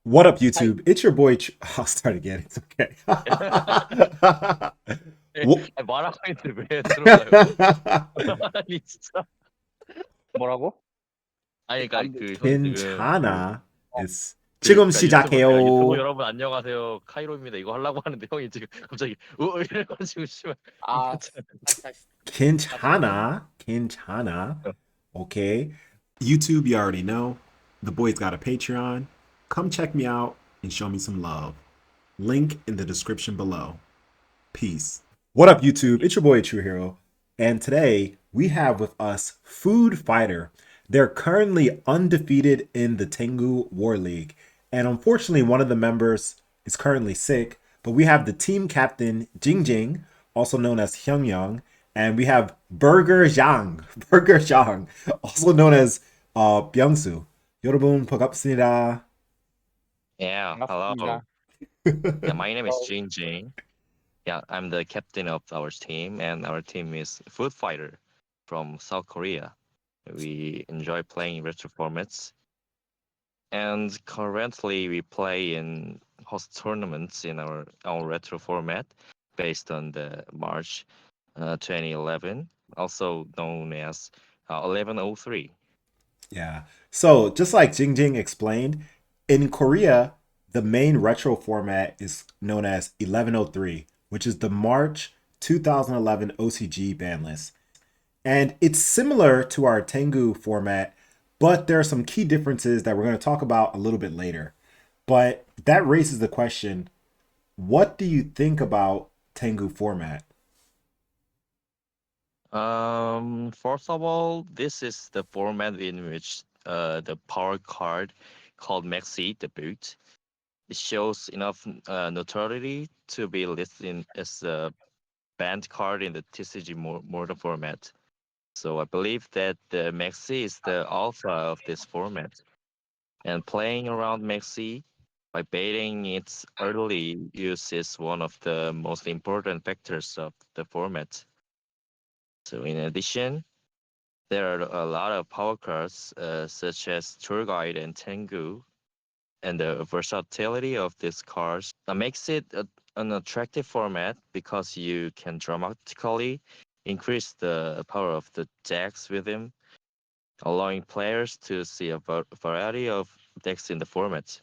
What up, Hi. YouTube? It's your boy. I'll start again. It's okay. Wh- 말하고 있는데 왜 들어가요? 아니 진짜. 뭐라고? 아니 그러니까 I'm 그 형이 지금 괜찮아. 어, It's 지금 그러니까 유튜브 시작해요. 여러분 안녕하세요 카이로입니다 이거 하려고 하는데 형이 지금 갑자기 이래가지고 씨발 이거 참. 괜찮아. 괜찮아. Okay. YouTube, you already know. The boy's got a Patreon. Come check me out and show me some love. Link in the description below. Peace. What up, YouTube? It's your boy, ATrueHero. And today we have with us Food Fighter. They're currently undefeated in the Tengu War League. And unfortunately, one of the members is currently sick. But we have the team captain, Jing Jing, also known as Hyung Young. And we have Burger Zhang, Burger Zhang, also known as Byungsu. 여러분, 반갑습니다. Yeah, hello. 반갑습니다. Yeah, my name is Jin Jin. Yeah, I'm the captain of our team, and our team is Food Fighter from South Korea. We enjoy playing retro formats, and currently we play in host tournaments in our retro format based on the March 2011, also known as 1103. Yeah. So just like Jing Jing explained, in Korea, the main retro format is known as 1103, which is the March 2011 OCG ban list. And it's similar to our Tengu format, but there are some key differences that we're going to talk about a little bit later. But that raises the question, what do you think about Tengu format? First of all, this is the format in which the power card called Maxi debuts. It shows enough notoriety to be listed as a banned card in the TCG modern format. So I believe that the Maxi is the alpha of this format. And playing around Maxi by baiting its early use is one of the most important factors of the format. So in addition, there are a lot of power cards such as Tour Guide and Tengu, and the versatility of these cards makes it an attractive format because you can dramatically increase the power of the decks with him, allowing players to see a variety of decks in the format.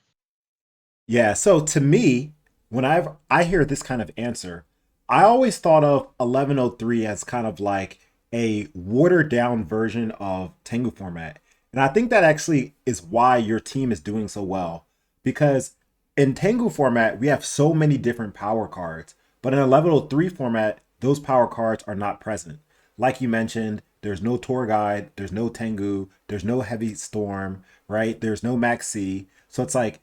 Yeah, so to me, when I hear this kind of answer, I always thought of 1103 as kind of like a watered down version of Tengu format. And I think that actually is why your team is doing so well. Because in Tengu format, we have so many different power cards, but in 1103 format, those power cards are not present. Like you mentioned, there's no tour guide, there's no Tengu, there's no heavy storm, right? There's no Maxi. So it's like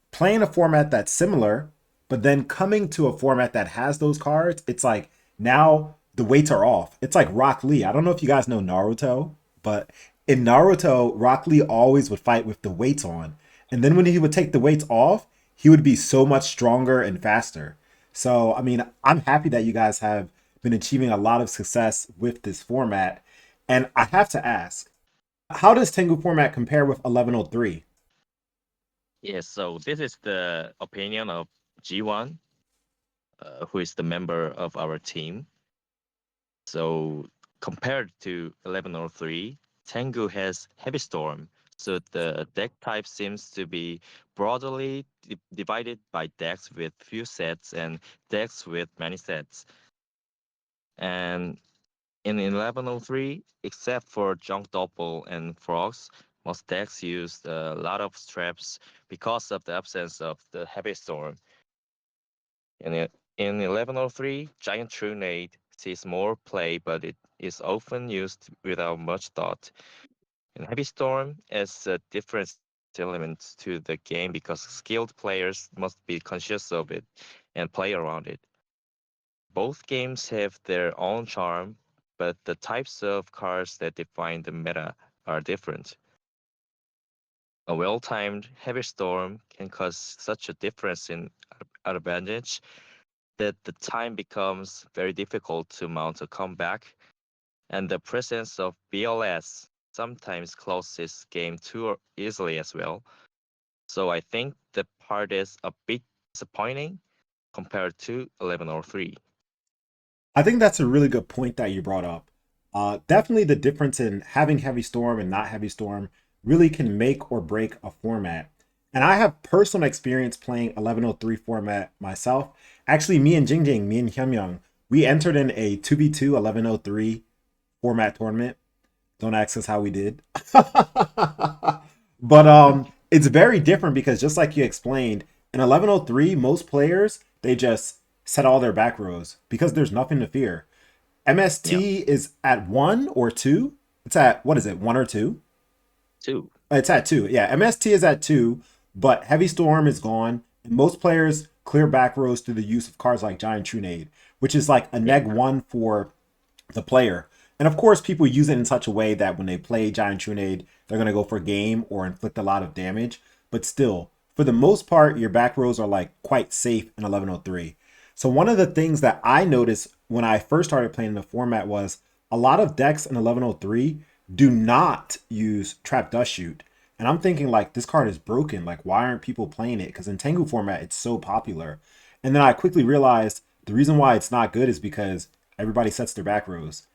playing a format that's similar, but then coming to a format that has those cards, it's like now the weights are off. It's like Rock Lee. I don't know if you guys know Naruto, but in Naruto, Rock Lee always would fight with the weights on. And then when he would take the weights off, he would be so much stronger and faster. So, I mean, I'm happy that you guys have been achieving a lot of success with this format. And I have to ask, how does Tengu format compare with 1103? Yes, so this is the opinion of G1, who is the member of our team. So compared to 1103, Tengu has Heavy Storm. So the deck type seems to be broadly divided by decks with few sets and decks with many sets. And in 1103, except for Junk Doppel and Frogs, most decks used a lot of straps because of the absence of the Heavy Storm. In 1103, Giant Trunade sees more play, but it is often used without much thought. And Heavy Storm adds a different element to the game because skilled players must be conscious of it and play around it. Both games have their own charm, but the types of cards that define the meta are different. A well-timed Heavy Storm can cause such a difference in advantage that the time becomes very difficult to mount a comeback, and the presence of BLS sometimes closes game too easily as well. So I think the part is a bit disappointing compared to 1103. I think that's a really good point that you brought up. Definitely the difference in having Heavy Storm and not Heavy Storm really can make or break a format. And I have personal experience playing 1103 format myself. Actually, me and Jingjing, me and Hyunmyoung, we entered in a 2v2 1103 format tournament. Don't ask us how we did. But it's very different because just like you explained, in 1103, most players they just set all their back rows because there's nothing to fear. Yeah, MST is at 1 or 2. It's at what is it, 1 or 2? two. It's at 2. Yeah, MST is at 2, but Heavy Storm is gone. And most players clear back rows through the use of cards like Giant Trunade, which is like a Yeah, neg 1 for the player. And of course, people use it in such a way that when they play Giant Trunade, they're going to go for game or inflict a lot of damage. But still, for the most part, your back rows are like quite safe in 1103. So one of the things that I noticed when I first started playing the format was a lot of decks in 1103 do not use Trap Dust Shoot. And I'm thinking like this card is broken. Like why aren't people playing it? Because in Tengu format it's so popular. And then I quickly realized the reason why it's not good is because everybody sets their back rows.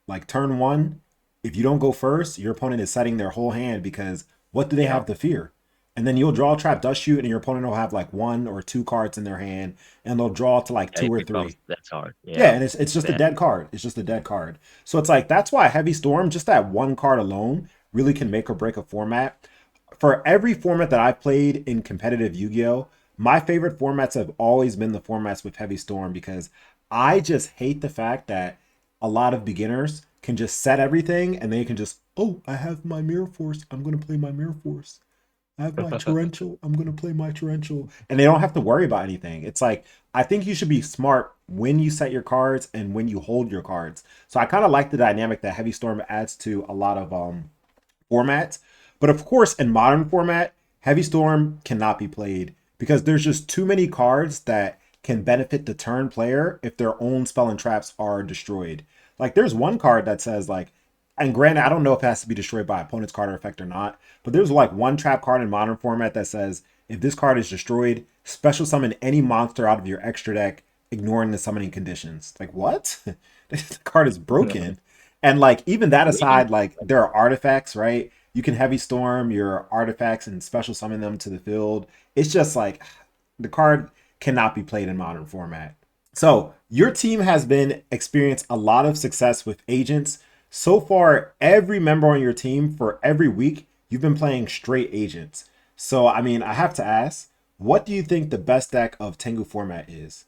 Like turn one, if you don't go first, your opponent is setting their whole hand because what do they yeah. have to fear? And then you'll draw Trap Dust Shoot, and your opponent will have like 1 or 2 cards in their hand, and they'll draw to like Yeah, two it or becomes three. that hard. Yeah, Yeah, and it's it's just a bad. dead card. It's just a dead card. So it's like that's why Heavy Storm, just that 1 card alone, really can make or break a format. For every format that I've played in competitive Yu-Gi-Oh, my favorite formats have always been the formats with Heavy Storm because I just hate the fact that a lot of beginners can just set everything and they can just, oh, I have my Mirror Force. I'm gonna play my Mirror Force. I have my torrential. I'm gonna play my torrential, and they don't have to worry about anything. It's like I think you should be smart when you set your cards and when you hold your cards. So I kind of like the dynamic that Heavy Storm adds to a lot of formats. But of course, in modern format, Heavy Storm cannot be played because there's just too many cards that can benefit the turn player if their own spell and traps are destroyed. Like there's one card that says like, and granted, I don't know if it has to be destroyed by opponent's card or effect or not, but there's like one trap card in modern format that says if this card is destroyed, special summon any monster out of your extra deck, ignoring the summoning conditions. Like what? This card is broken. And like even that Really? aside, like there are artifacts, right? You can heavy storm your artifacts and special summon them to the field. It's just like the card cannot be played in modern format. So your team has been experienced a lot of success with agents. So far, every member on your team for every week, you've been playing straight agents. So I mean, I have to ask, what do you think the best deck of Tengu format is?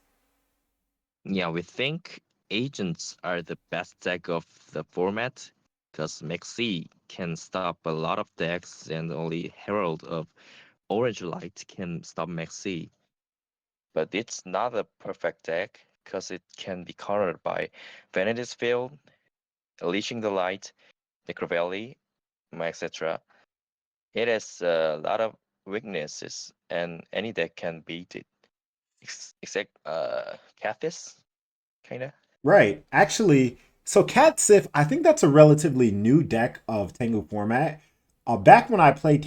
Yeah, we think agents are the best deck of the format because Maxi can stop a lot of decks and only Herald of Orange Light can stop Maxi. But it's not a perfect deck because it can be countered by Vanity's Field, Unleashing the Light, Necrovelli, etc. It has a lot of weaknesses and any deck can beat it. Except Cathis, kinda. Right. Actually, so Cat Sif, I think that's a relatively new deck of Tengu format. Back when I played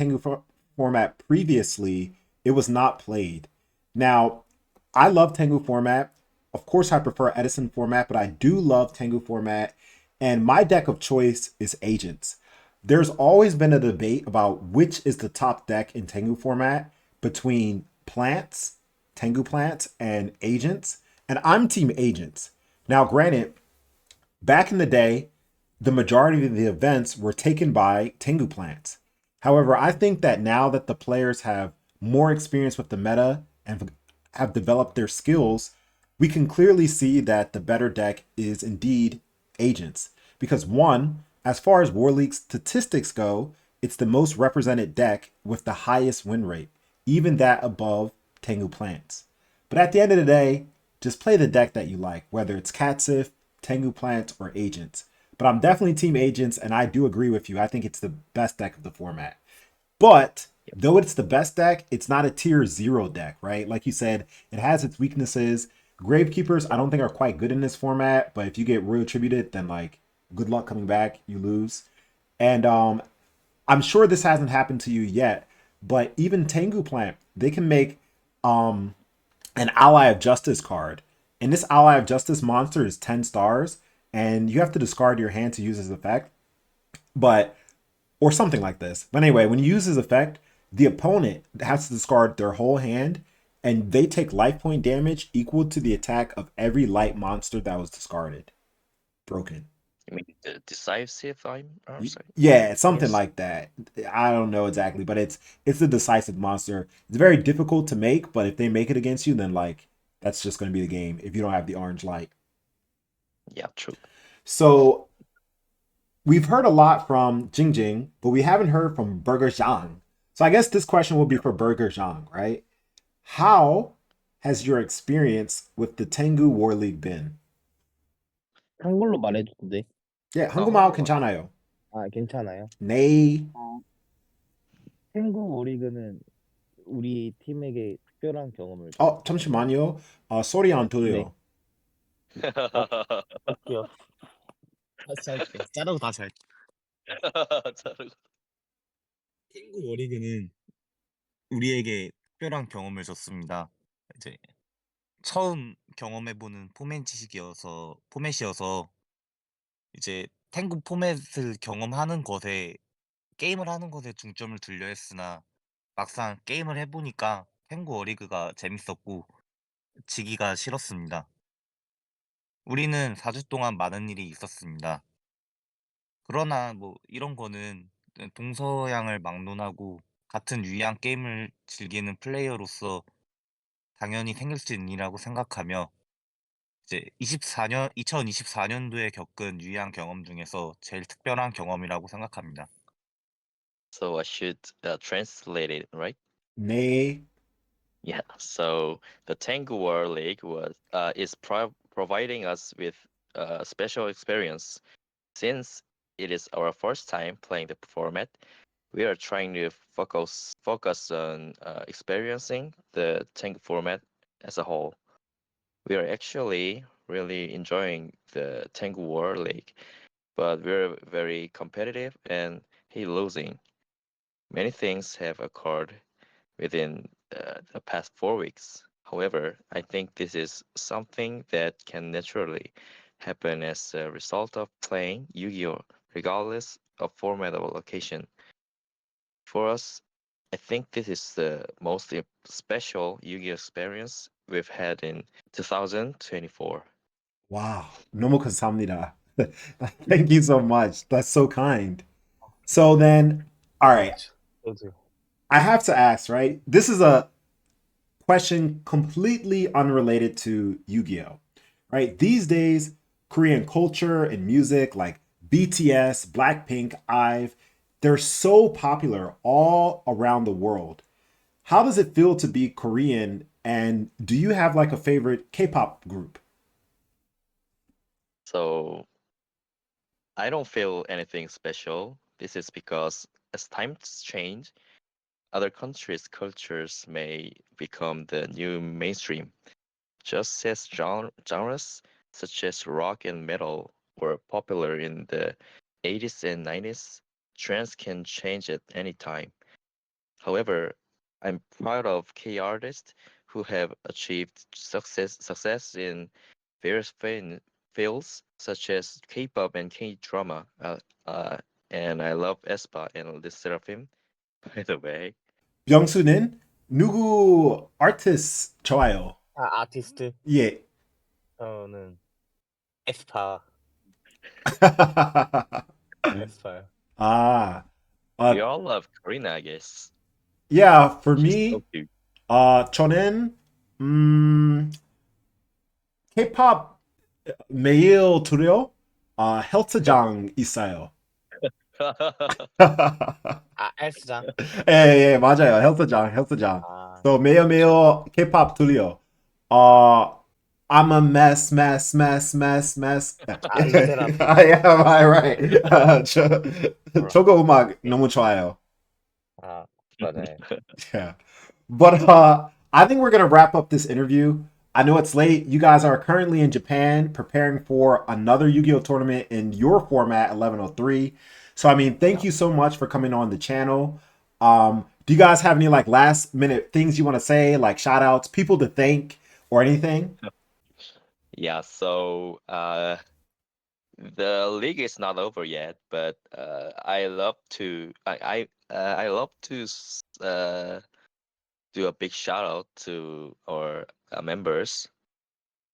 format previously, it was not played. Now, I love Tengu format. Of course, I prefer Edison format, but I do love Tengu format. And my deck of choice is Agents. There's always been a debate about which is the top deck in Tengu format between plants, Tengu plants, and Agents. And I'm Team Agents. Now, granted, back in the day, the majority of the events were taken by Tengu plants. However, I think that now that the players have more experience with the meta and have developed their skills, we can clearly see that the better deck is indeed agents. Because one, as far as War League statistics go, it's the most represented deck with the highest win rate, even that above Tengu plants. But at the end of the day, just play the deck that you like, whether it's Catsif, Tengu Plant, or Agents. But I'm definitely Team Agents, and I do agree with you. I think it's the best deck of the format. But though it's the best deck, it's not a tier 0 deck, right? Like you said, it has its weaknesses. Gravekeepers, I don't think are quite good in this format, but if you get Royal Tributed, then like good luck coming back, you lose. And I'm sure this hasn't happened to you yet, But even Tengu plant, they can make um an ally of justice card. And this ally of justice monster is 10 stars, and you have to discard your hand to use his effect. But or something like this. But anyway, when you use his effect, the opponent has to discard their whole hand, and they take life point damage equal to the attack of every light monster that was discarded. Broken. I mean, the decisive I'm sorry. Yeah, something Yes. like that. I don't know exactly, but it's the decisive monster. It's very difficult to make, but if they make it against you, then like that's just going to be the game if you don't have the orange light. Yeah, true. So we've heard a lot from Jing Jing, but we haven't heard from Burger Zhang. So I guess this question will be for Burger Zhang, right? How has your experience with the Tengu War League been? 한글로 말해도 돼? 예, 한국말 한국말. 괜찮아요. 아, 괜찮아요. 네. 탱구 오리그는 우리 팀에게 특별한 경험을 잠시만요. 소리 안 네. 들려요. 할게요. 다시 할게. 자르고 다시 할게. 자르고. 탱구 오리그는 우리에게 특별한 경험을 줬습니다. 이제 처음 경험해보는 포맷이어서 이제 탱구 포맷을 경험하는 것에 게임을 하는 것에 중점을 두려 했으나 막상 게임을 해보니까 탱구 어리그가 재밌었고 지기가 싫었습니다. 우리는 4주 동안 많은 일이 있었습니다. 그러나 뭐 이런 거는 동서양을 막론하고 같은 유의한 게임을 즐기는 플레이어로서 당연히 생길 수 있는 일이라고 생각하며 이제 2024년도에 겪은 유의한 경험 중에서 제일 특별한 경험이라고 생각합니다. So I should translate it, right? 네. Yeah. So the Tangu War League is providing us with a special experience. Since it is our first time playing the format, we are trying to focus on experiencing the Tangu format as a whole. We are actually really enjoying the Tangu War League, but we're very competitive and hate losing. Many things have occurred within the past 4 weeks. However, I think this is something that can naturally happen as a result of playing Yu-Gi-Oh! Regardless of format or location. For us, I think this is the most special Yu-Gi-Oh! Experience we've had in 2024. Wow. 너무 감사합니다. Thank you so much. That's so kind. So then, all right. I have to ask, right? This is a question completely unrelated to Yu-Gi-Oh, right? These days, Korean culture and music like BTS, Blackpink, IVE, they're so popular all around the world. How does it feel to be Korean, and do you have like a favorite K-pop group? So I don't feel anything special. This is because as times change, other countries' cultures may become the new mainstream. Just as genres such as rock and metal were popular in the 80s and 90s, trends can change at any time. However, I'm proud of K artists who have achieved success in various fields such as K-pop and K-drama. Uh, and I love aespa and Lit Seraphim, by the way. 병수는 누구 artist 좋아요? 아티스트 예. 저는 에스파 에스파요. ah, We uh, all love Karina, I guess. yeah, for She's so me, cute. 저는 K-pop 매일 들어요. 헬스장 있어요. 헬스장. 예, 예, 맞아요. 헬스장. So 매일매일 그쵸. K-pop 들려요. 어, I'm a mess. 르세라핌. I am, I right. 몰라. 저거 음악 너무 좋아요. 맞아요. Yeah. But I think we're gonna wrap up this interview. I know it's late. You guys are currently in Japan preparing for another Yu-Gi-Oh tournament in your format 1103. So I mean, thank you so much for coming on the channel. Do you guys have any like last minute things you want to say, like shout outs, people to thank, or anything? Yeah, so the league is not over yet, but I love to do a big shout out to our members,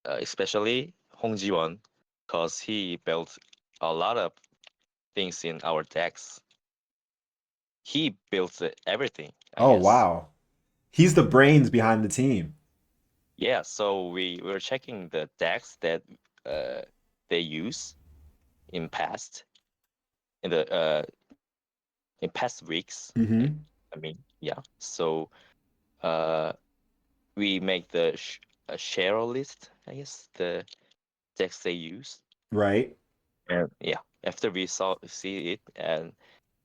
especially Hong Ji-won, because he built a lot of things in our decks. He built everything, I Oh guess. wow, he's the brains behind the team. Yeah, so we were checking the decks that uh, they use in past in the in past weeks. Mm-hmm. I mean, yeah. So uh, we make the a share list, I guess, the decks they use. Right. And yeah, after we see it, and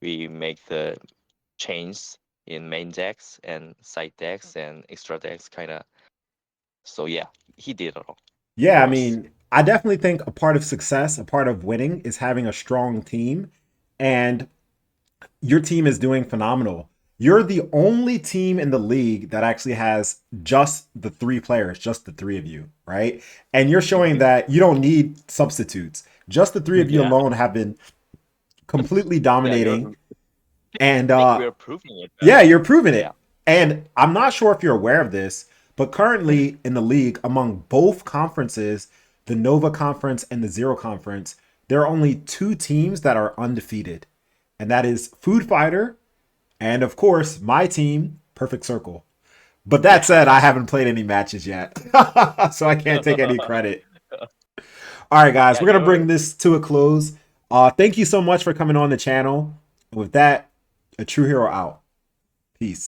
we make the change in main decks and side decks and extra decks, kind of. So yeah, he did it all Yeah, I for us. mean, I definitely think a part of success, a part of winning, is having a strong team, and your team is doing phenomenal. You're the only team in the league that actually has just the three players, just the three of you, right? And you're showing that you don't need substitutes. Just the three of you Yeah, alone have been completely yeah. dominating. And I think we're proving it yeah, now. you're proving Yeah. it. And I'm not sure if you're aware of this, but currently in the league, among both conferences, the Nova Conference and the Zero Conference, there are only two teams that are undefeated. And that is Food Fighter and, of course, my team, Perfect Circle. But that Yeah. said, I haven't played any matches yet. So I can't take any credit. All right, guys, Yeah, we're going to you're bring this to a close. Thank you so much for coming on the channel. And with that, a true hero out. Peace.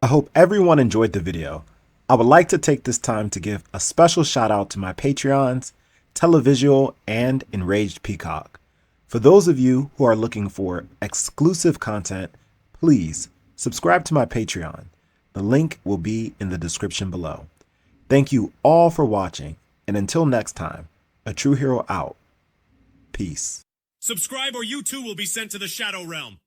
I hope everyone enjoyed the video. I would like to take this time to give a special shout out to my Patreons, Televisual, and Enraged Peacock. For those of you who are looking for exclusive content, please subscribe to my Patreon. The link will be in the description below. Thank you all for watching, and until next time, a true hero out. Peace. Subscribe or you too will be sent to the Shadow Realm.